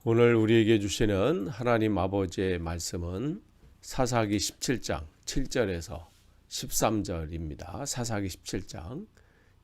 오늘 우리에게 주시는 하나님 아버지의 말씀은 사사기 17장 7절에서 13절입니다. 사사기 17장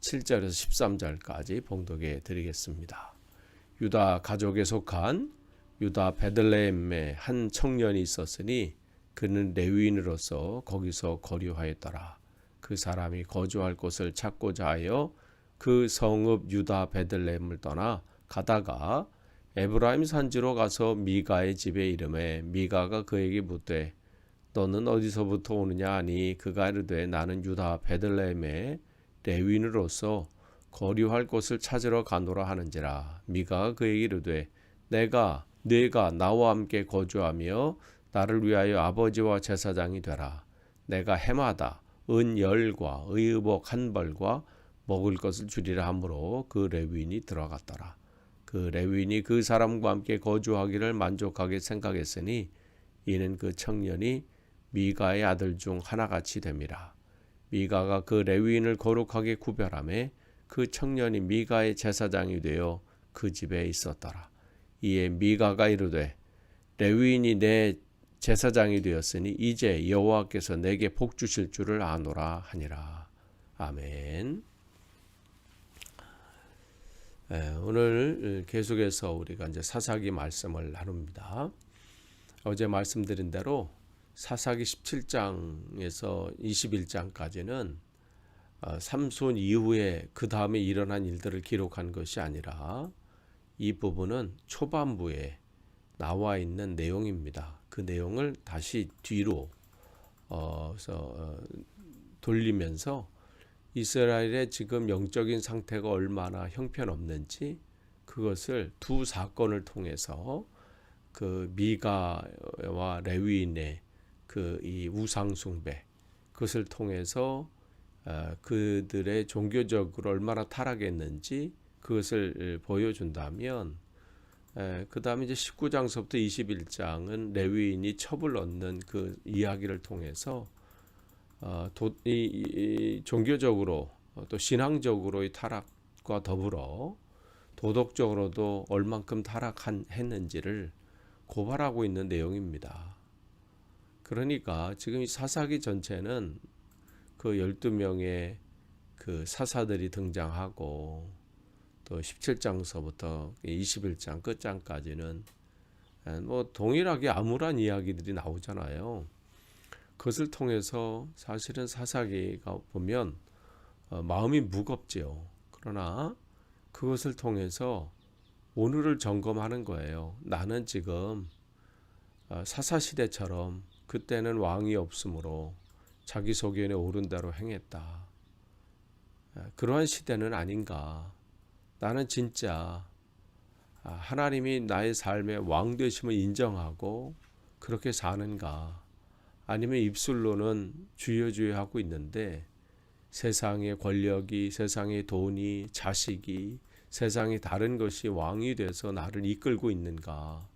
7절에서 13절까지 봉독해 드리겠습니다. 유다 가족에 속한 유다 베들레헴에 한 청년이 있었으니 그는 레위인으로서 거기서 거류하였더라. 그 사람이 거주할 곳을 찾고자 하여 그 성읍 유다 베들레헴을 떠나 가다가 에브라임 산지로 가서 미가의 집에 이르매 미가가 그에게 묻되 너는 어디서부터 오느냐 하니 그가 이르되 나는 유다 베들레헴의 레위인으로서 거류할 곳을 찾으러 가노라 하는지라. 미가가 그에게 이르되 내가 나와 함께 거주하며 나를 위하여 아버지와 제사장이 되라. 내가 해마다 은 10과 의복 1벌과 먹을 것을 주리라 하므로 그 레위인이 들어갔더라. 그 레위인이 그 사람과 함께 거주하기를 만족하게 생각했으니 이는 그 청년이 미가의 아들 중 하나같이 됨이라. 미가가 그 레위인을 거룩하게 구별하며 그 청년이 미가의 제사장이 되어 그 집에 있었더라. 이에 미가가 이르되 레위인이 내 제사장이 되었으니 이제 여호와께서 내게 복 주실 줄을 아노라 하니라. 아멘. 오늘 계속해서 우리가 이제 사사기 말씀을 나눕니다. 어제 말씀드린 대로 사사기 17장에서 21장까지는 삼손 이후에 그 다음에 일어난 일들을 기록한 것이 아니라 이 부분은 초반부에 나와 있는 내용입니다. 그 내용을 다시 뒤로 돌리면서 이스라엘의 지금 영적인 상태가 얼마나 형편없는지 그것을 두 사건을 통해서 그 미가와 레위인의 그 이 우상 숭배 그것을 통해서 그들의 종교적으로 얼마나 타락했는지 그것을 보여준다면 그 다음에 이제 19장서부터 21장은 레위인이 첩을 얻는 그 이야기를 통해서 종교적으로 또 신앙적으로의 타락과 더불어 도덕적으로도 얼만큼 타락했는지를 고발하고 있는 내용입니다. 그러니까 지금 이 사사기 전체는 그 12명의 그 사사들이 등장하고 또 17장서부터 21장 끝장까지는 뭐 동일하게 암울한 이야기들이 나오잖아요. 그것을 통해서 사실은 사사기가 보면 마음이 무겁지요. 그러나 그것을 통해서 오늘을 점검하는 거예요. 나는 지금 사사시대처럼 그때는 왕이 없으므로 자기 소견에 오른 대로 행했다. 그러한 시대는 아닌가. 나는 진짜 하나님이 나의 삶의 왕 되심을 인정하고 그렇게 사는가. 아니면 입술로는 주여 하고 있는데 세상의 권력이, 세상의 돈이, 자식이, 세상의 다른 것이 왕이 돼서 나를 이끌고 있는가.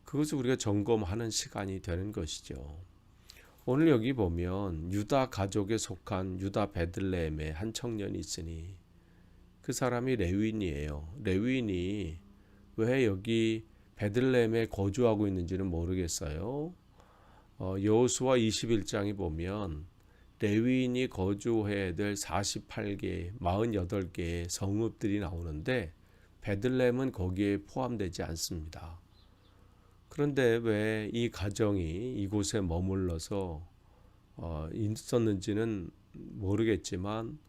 그것을 우리가 점검하는 시간이 되는 것이죠. 오늘 여기 보면 유다 가족에 속한 유다 베들레헴의 한 청년이 있으니 그 사람이 레위인이에요. 레위인이 왜 여기 베들레헴에 거주하고 있는지는 모르겠어요. 여호수아 21장에 보면 레위인이 거주해야 될 48개, 48개의 성읍들이 나오는데 베들레헴은 거기에 포함되지 않습니다. 그런데 왜 이 가정이 이곳에 머물러서 있었는지는 모르겠지만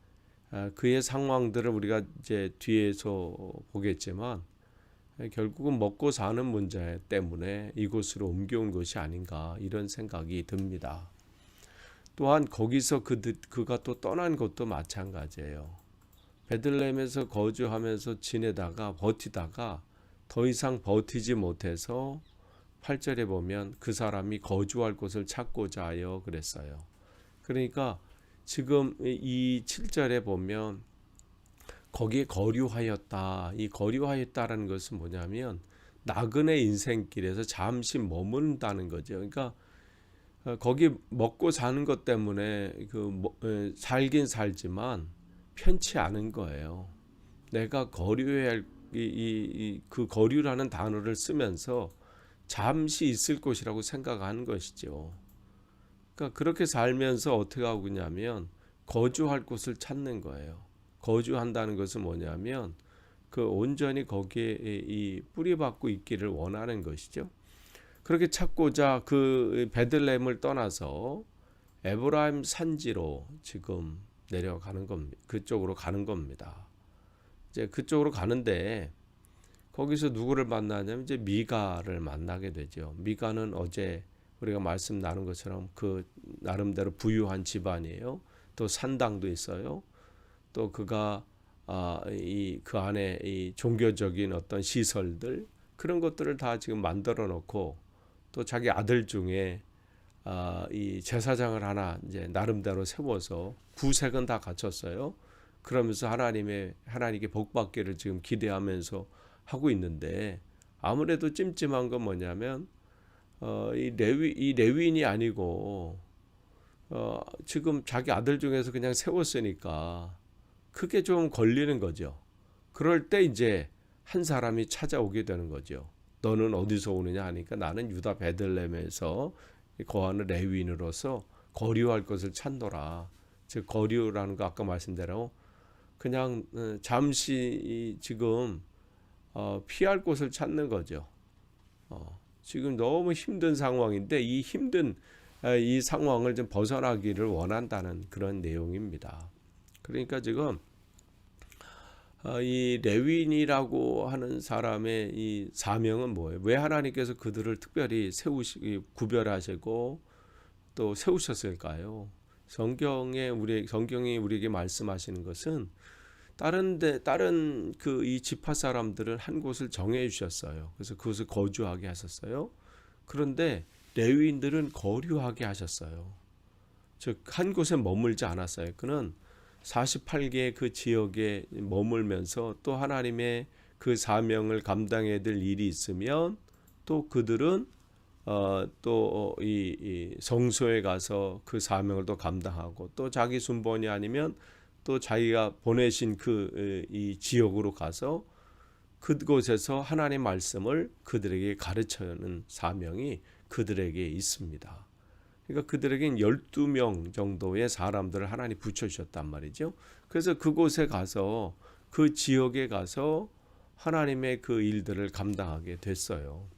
그의 상황들을 우리가 이제 뒤에서 보겠지만 결국은 먹고 사는 문제 때문에 이곳으로 옮겨온 것이 아닌가 이런 생각이 듭니다. 또한 거기서 그가 또 떠난 것도 마찬가지예요. 베들레헴에서 거주하면서 지내다가 버티다가 더 이상 버티지 못해서 8절에 보면 그 사람이 거주할 곳을 찾고자 하여 그랬어요. 그러니까 지금 이 7절에 보면 거기에 거류하였다. 이 거류하였다라는 것은 뭐냐면 나그네 인생길에서 잠시 머문다는 거죠. 그러니까 거기 먹고 사는 것 때문에 살긴 살지만 편치 않은 거예요. 내가 거류해야 할 그 거류라는 단어를 쓰면서 잠시 있을 곳이라고 생각하는 것이죠. 그러니까 그렇게 살면서 어떻게 하고 있냐면 거주할 곳을 찾는 거예요. 거주한다는 것은 뭐냐면 그 온전히 거기에 이 뿌리박고 있기를 원하는 것이죠. 그렇게 찾고자 그 베들레헴을 떠나서 에브라임 산지로 지금 내려가는 겁니다. 그쪽으로 가는 겁니다. 이제 그쪽으로 가는데 거기서 누구를 만나냐면 이제 미가를 만나게 되죠. 미가는 어제 우리가 말씀 나눈 것처럼 그 나름대로 부유한 집안이에요. 또 산당도 있어요. 또 그가 그 안에 이 종교적인 어떤 시설들 그런 것들을 다 지금 만들어 놓고 또 자기 아들 중에 이 제사장을 하나 이제 나름대로 세워서 구색은 다 갖췄어요. 그러면서 하나님께 복 받기를 지금 기대하면서 하고 있는데 아무래도 찜찜한 건 뭐냐면 이 레위인이 아니고 지금 자기 아들 중에서 그냥 세웠으니까 그게 좀 걸리는 거죠. 그럴 때 이제 한 사람이 찾아오게 되는 거죠. 너는 어디서 오느냐 하니까 나는 유다 베들레헴에서 거하는 레위인으로서 거류할 것을 찾노라. 즉 거류라는 거 아까 말씀대로 그냥 잠시 지금 피할 곳을 찾는 거죠. 지금 너무 힘든 상황인데 이 힘든 이 상황을 좀 벗어나기를 원한다는 그런 내용입니다. 그러니까 지금 이 레위인이라고 하는 사람의 이 사명은 뭐예요? 왜 하나님께서 그들을 특별히 구별하시고 또 세우셨을까요? 성경이 우리에게 말씀하시는 것은 다른 그 이 지파 사람들은 한 곳을 정해 주셨어요. 그래서 그곳을 거주하게 하셨어요. 그런데 레위인들은 거류하게 하셨어요. 즉 한 곳에 머물지 않았어요. 그는 48개의 그 지역에 머물면서 또 하나님의 그 사명을 감당해야 될 일이 있으면 또 그들은 또 이 성소에 가서 그 사명을 또 감당하고 또 자기 순번이 아니면 또 자기가 보내신 그 이 지역으로 가서 그곳에서 하나님의 말씀을 그들에게 가르쳐는 사명이 그들에게 있습니다. 그러니까 그들에겐 12명 정도의 사람들을 하나님 붙여주셨단 말이죠. 그래서 그곳에 가서 그 지역에 가서 하나님의 그 일들을 감당하게 됐어요.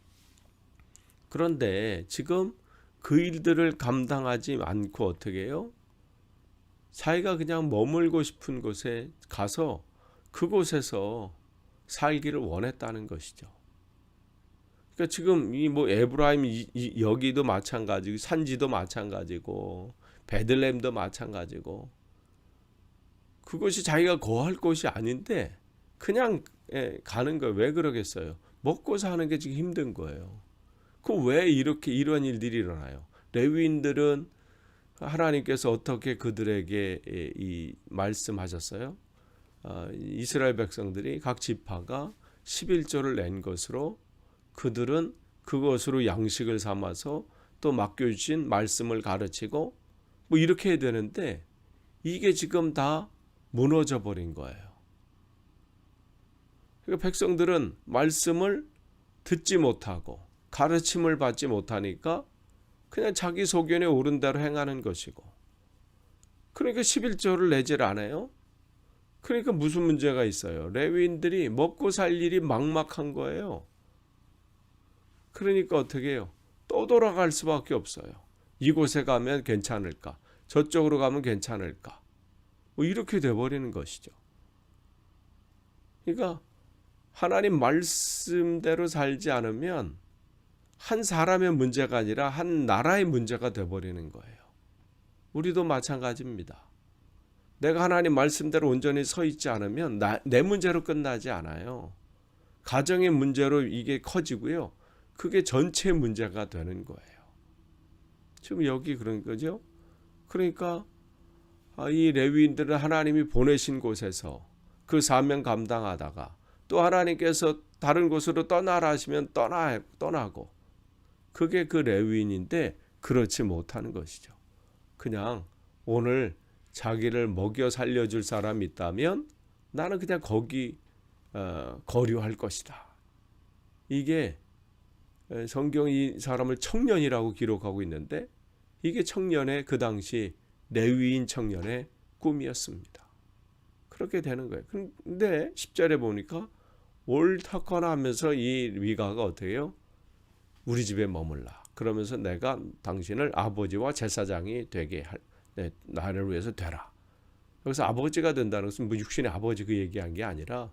그런데 지금 그 일들을 감당하지 않고 어떻게 해요? 자기가 그냥 머물고 싶은 곳에 가서 그곳에서 살기를 원했다는 것이죠. 그러니까 지금 이 뭐 에브라임 여기도 마찬가지고 산지도 마찬가지고 베들레헴도 마찬가지고 그것이 자기가 거할 곳이 아닌데 그냥 가는 거예요. 왜 그러겠어요? 먹고 사는 게 지금 힘든 거예요. 그 왜 이런 일들이 일어나요? 레위인들은 하나님께서 어떻게 그들에게 이 말씀하셨어요? 이스라엘 백성들이 각 지파가 11조를 낸 것으로 그들은 그것으로 양식을 삼아서 또 맡겨주신 말씀을 가르치고 뭐 이렇게 해야 되는데 이게 지금 다 무너져 버린 거예요. 그러니까 백성들은 말씀을 듣지 못하고 가르침을 받지 못하니까 그냥 자기 소견에 옳은 대로 행하는 것이고 그러니까 11조를 내질 않아요. 그러니까 무슨 문제가 있어요? 레위인들이 먹고 살 일이 막막한 거예요. 그러니까 어떻게 해요? 또 돌아갈 수밖에 없어요. 이곳에 가면 괜찮을까? 저쪽으로 가면 괜찮을까? 뭐 이렇게 돼버리는 것이죠. 그러니까 하나님 말씀대로 살지 않으면 한 사람의 문제가 아니라 한 나라의 문제가 돼버리는 거예요. 우리도 마찬가지입니다. 내가 하나님 말씀대로 온전히 서 있지 않으면 내 문제로 끝나지 않아요. 가정의 문제로 이게 커지고요. 그게 전체 문제가 되는 거예요. 지금 여기 그런 거죠. 그러니까 이 레위인들은 하나님이 보내신 곳에서 그 사명 감당하다가 또 하나님께서 다른 곳으로 떠나라 하시면 떠나고 그게 그 레위인인데 그렇지 못하는 것이죠. 그냥 오늘 자기를 먹여 살려줄 사람이 있다면 나는 그냥 거기 거류할 것이다. 이게 성경이 이 사람을 청년이라고 기록하고 있는데 이게 청년의 그 당시 레위인 청년의 꿈이었습니다. 그렇게 되는 거예요. 근데 10절에 보니까 옳다거나 하면서 이 미가가 어떻게 해요? 우리 집에 머물라. 그러면서 내가 당신을 아버지와 제사장이 되게 나를 위해서 되라. 여기서 아버지가 된다는 것은 뭐 육신의 아버지 그 얘기한 게 아니라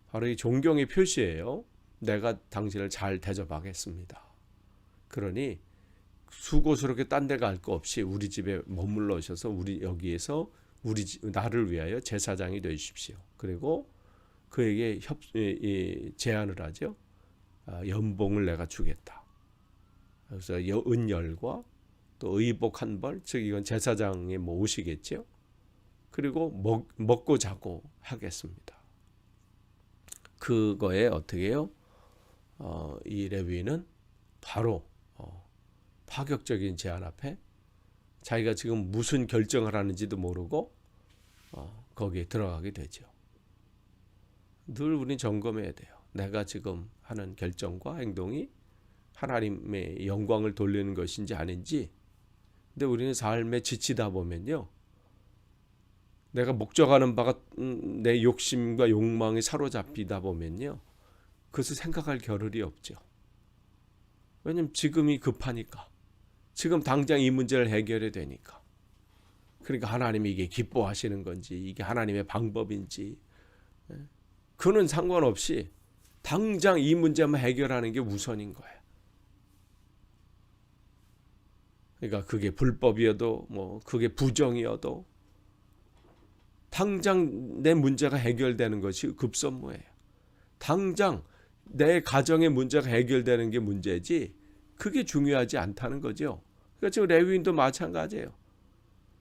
바로 이 존경의 표시예요. 내가 당신을 잘 대접하겠습니다. 그러니 수고스럽게 딴 데 갈 거 없이 우리 집에 머물러 오셔서 우리 여기에서 나를 위하여 제사장이 되어 주십시오. 그리고 그에게 제안을 하죠. 연봉을 내가 주겠다. 그래서 은열과 또 의복 한 벌, 즉 이건 제사장의 옷이겠죠. 그리고 먹고 자고 하겠습니다. 그거에 어떻게 해요? 이 레위인은 바로 파격적인 제안 앞에 자기가 지금 무슨 결정을 하는지도 모르고 거기에 들어가게 되죠. 늘 우리는 점검해야 돼요. 내가 지금 하는 결정과 행동이 하나님의 영광을 돌리는 것인지 아닌지. 근데 우리는 삶에 지치다 보면요. 내가 목적하는 바가 내 욕심과 욕망에 사로잡히다 보면요. 그것을 생각할 겨를이 없죠. 왜냐하면 지금이 급하니까. 지금 당장 이 문제를 해결해야 되니까. 그러니까 하나님이 이게 기뻐하시는 건지 이게 하나님의 방법인지 그는 상관없이 당장 이 문제만 해결하는 게 우선인 거예요. 그러니까 그게 불법이어도 뭐 그게 부정이어도 당장 내 문제가 해결되는 것이 급선무예요. 당장 내 가정의 문제가 해결되는 게 문제지 그게 중요하지 않다는 거죠. 그러니까 지금 레위인도 마찬가지예요.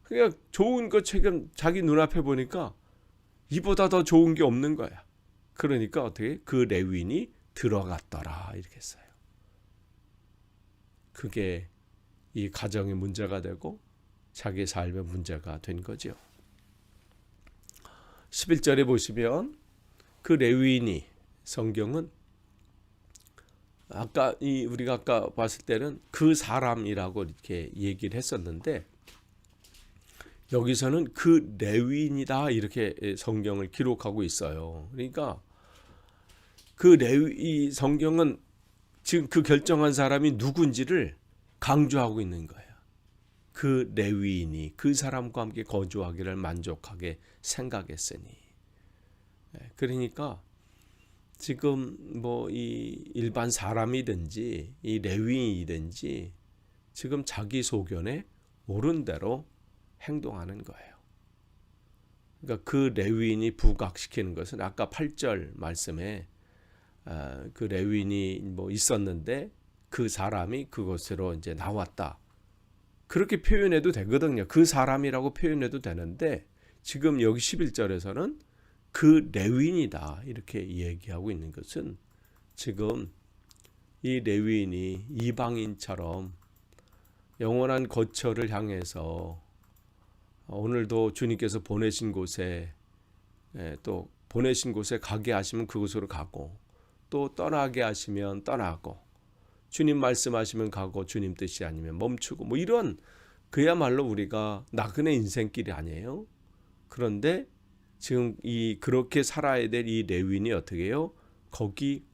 그러니까 좋은 거 지금 자기 눈앞에 보니까 이보다 더 좋은 게 없는 거야. 그러니까 어떻게 그 레위인이 들어갔더라 이렇게 써요. 그게 이 가정의 문제가 되고 자기 삶의 문제가 된 거죠. 11절에 보시면 그 레위인이 성경은 우리가 아까 봤을 때는 그 사람이라고 이렇게 얘기를 했었는데 여기서는 그 레위인이다 이렇게 성경을 기록하고 있어요. 그러니까 이 성경은 지금 그 결정한 사람이 누군지를 강조하고 있는 거예요. 그 레위인이 그 사람과 함께 거주하기를 만족하게 생각했으니. 그러니까 지금 뭐 이 일반 사람이든지 이 레위인이든지 지금 자기 소견에 옳은 대로 행동하는 거예요. 그러니까 그 레위인이 부각시키는 것은 아까 8절 말씀에 그 레위인이 뭐 있었는데 그 사람이 그곳으로 이제 나왔다. 그렇게 표현해도 되거든요. 그 사람이라고 표현해도 되는데 지금 여기 11절에서는 그 레위인이다 이렇게 얘기하고 있는 것은 지금 이 레위인이 이방인처럼 영원한 거처를 향해서 오늘도 주님께서 보내신 곳에 또 보내신 곳에 가게 하시면 그곳으로 가고 또 떠나게 하시면 떠나고 주님 말씀하시면 가고 주님 뜻이 아니면 멈추고 뭐 이런 그야말로 우리가 나그네 인생길이 아니에요. 그런데 지금 그렇게 살아야 될 이 레위인이 어떻게 해요? 거기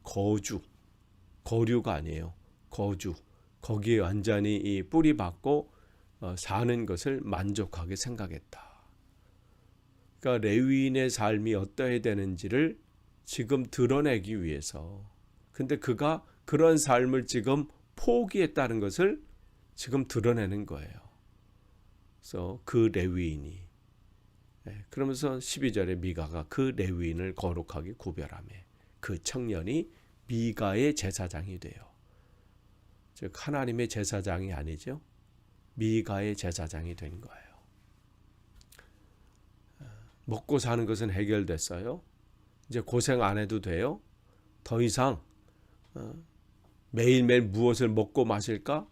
거류가 아니에요. 거주. 거기에 완전히 이 뿌리 박고 사는 것을 만족하게 생각했다. 그러니까 레위인의 삶이 어떠해야 되는지를 지금 드러내기 위해서. 근데 그가 그런 삶을 지금 포기했다는 것을 지금 드러내는 거예요. 그래서 그 레위인이 그러면서 12절에 미가가 그 레위인을 거룩하게 구별하며 그 청년이 미가의 제사장이 돼요. 즉 하나님의 제사장이 아니죠. 미가의 제사장이 된 거예요. 먹고 사는 것은 해결됐어요. 이제 고생 안 해도 돼요. 더 이상 매일매일 무엇을 먹고 마실까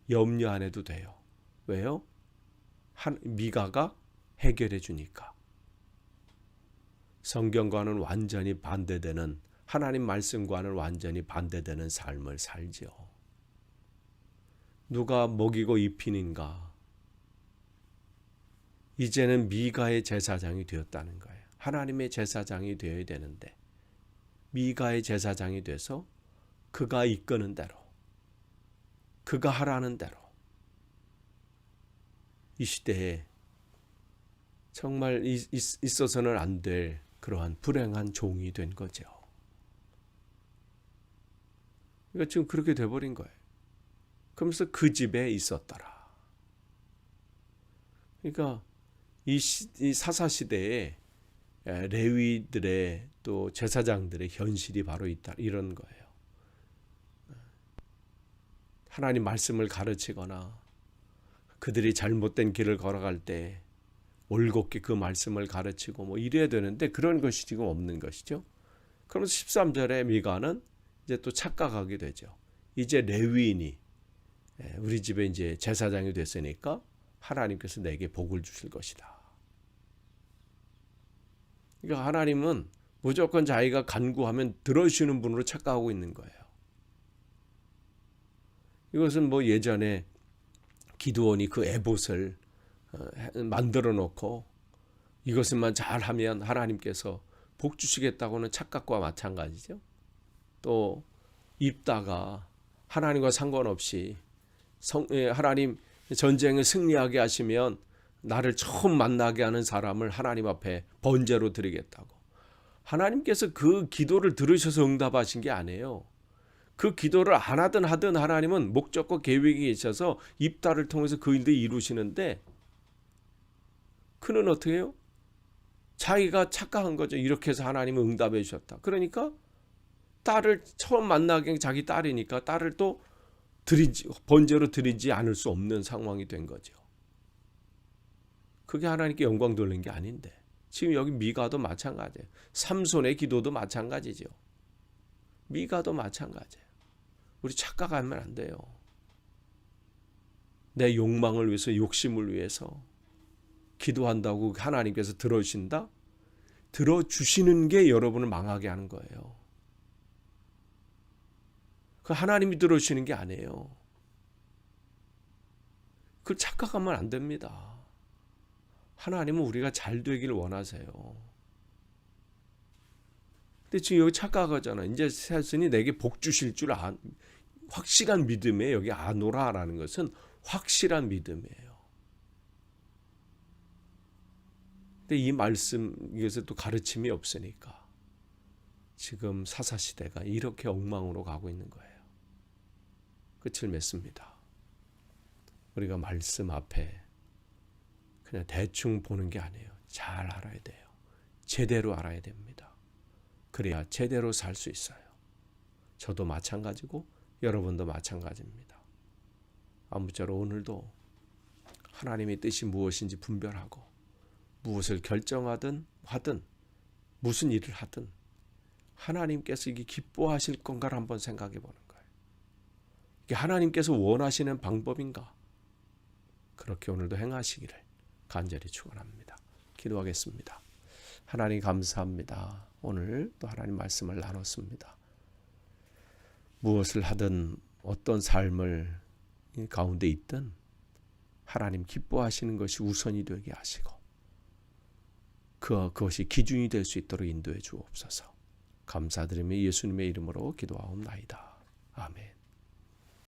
염려 안 해도 돼요. 왜요? 미가가 해결해 주니까. 성경과는 완전히 반대되는, 하나님 말씀과는 완전히 반대되는 삶을 살죠. 누가 먹이고 입히는가? 이제는 미가의 제사장이 되었다는 거예요. 하나님의 제사장이 되어야 되는데 미가의 제사장이 돼서 그가 이끄는 대로, 그가 하라는 대로 이 시대에 정말 있어서는 안 될 그러한 불행한 종이 된 거죠. 그러니까 지금 그렇게 돼버린 거예요. 그러면서 그 집에 있었더라. 그러니까 이 사사시대에 레위들의 또 제사장들의 현실이 바로 있다, 이런 거예요. 하나님 말씀을 가르치거나 그들이 잘못된 길을 걸어갈 때 올곧게 그 말씀을 가르치고 뭐 이래야 되는데 그런 것이 지금 없는 것이죠. 그러면서 13절에 미가는 이제 또 착각하게 되죠. 이제 레위인이 우리 집에 이제 제사장이 됐으니까 하나님께서 내게 복을 주실 것이다. 그러니까 하나님은 무조건 자기가 간구하면 들어주시는 분으로 착각하고 있는 거예요. 이것은 뭐 예전에 기드온이 그 에봇을 만들어 놓고 이것만 잘하면 하나님께서 복 주시겠다고는 착각과 마찬가지죠. 또 입다가 하나님과 상관없이 하나님 전쟁을 승리하게 하시면 나를 처음 만나게 하는 사람을 하나님 앞에 번제로 드리겠다고. 하나님께서 그 기도를 들으셔서 응답하신 게 아니에요. 그 기도를 안 하든 하든 하나님은 목적과 계획이 있어서 입다를 통해서 그 일도 이루시는데 그는 어떻게 해요? 자기가 착각한 거죠. 이렇게 해서 하나님은 응답해 주셨다. 그러니까 딸을 처음 만나게 자기 딸이니까 딸을 또 번제로 드리지 않을 수 없는 상황이 된 거죠. 그게 하나님께 영광 돌리는 게 아닌데 지금 여기 미가도 마찬가지예요. 삼손의 기도도 마찬가지죠. 미가도 마찬가지예요. 우리 착각하면 안 돼요. 내 욕망을 위해서, 욕심을 위해서 기도한다고 하나님께서 들어주신다? 들어주시는 게 여러분을 망하게 하는 거예요. 그 하나님이 들어주시는 게 아니에요. 그걸 착각하면 안 됩니다. 하나님은 우리가 잘 되기를 원하세요. 근데 지금 여기 착각하잖아. 이제 세상이 내게 복 주실 줄 확실한 믿음에 여기 아노라라는 것은 확실한 믿음이에요. 근데 이 말씀, 이것에 또 가르침이 없으니까 지금 사사시대가 이렇게 엉망으로 가고 있는 거예요. 끝을 맺습니다. 우리가 말씀 앞에 그냥 대충 보는 게 아니에요. 잘 알아야 돼요. 제대로 알아야 됩니다. 그래야 제대로 살 수 있어요. 저도 마찬가지고 여러분도 마찬가지입니다. 아무쪼록 오늘도 하나님의 뜻이 무엇인지 분별하고 무엇을 결정하든 하든 무슨 일을 하든 하나님께서 이게 기뻐하실 건가를 한번 생각해 보는 거예요. 이게 하나님께서 원하시는 방법인가? 그렇게 오늘도 행하시기를 간절히 축원합니다. 기도하겠습니다. 하나님 감사합니다. 오늘 또 하나님 말씀을 나눴습니다. 무엇을 하든 어떤 삶을 가운데 있든 하나님 기뻐하시는 것이 우선이 되게 하시고 그것이 기준이 될 수 있도록 인도해 주옵소서. 감사드리며 예수님의 이름으로 기도하옵나이다.